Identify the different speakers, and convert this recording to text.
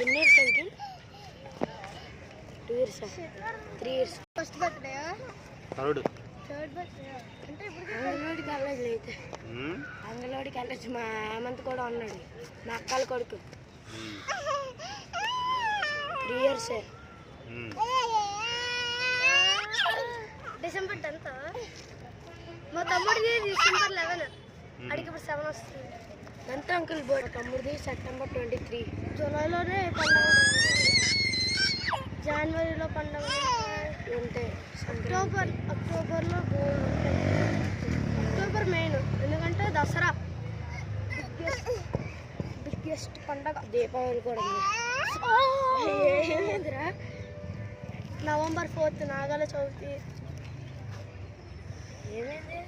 Speaker 1: ఎన్ని years uncle? 2 years, 3 years.
Speaker 2: First birthday, third birthday అంటే
Speaker 1: అంగన్వాడికి వెళ్ళదు అయితే. అంగన్వాడికి వెళ్ళచ్చు. మా హేమంత్ కూడా ఉన్నాడు, మా అక్కల కొడుకు. 3 years.
Speaker 2: December 10th. మా తమ్ముడిది డిసెంబర్ 11. అడిగి ఇప్పుడు 7 వస్తుంది.
Speaker 1: ఎంత అంకుల్? తమ్ముడిది సెప్టెంబర్ 23.
Speaker 2: జూలైలోనే పండుగ, జనవరిలో పండుగ
Speaker 1: ఉంటాయి.
Speaker 2: అక్టోబర్లో అక్టోబర్ మెయిన్, ఎందుకంటే దసరా బిగ్గెస్ట్ పండగ.
Speaker 1: దీపావళి కూడా
Speaker 2: నవంబర్ 4th నాగాల చవితి.
Speaker 1: ఏమైంది?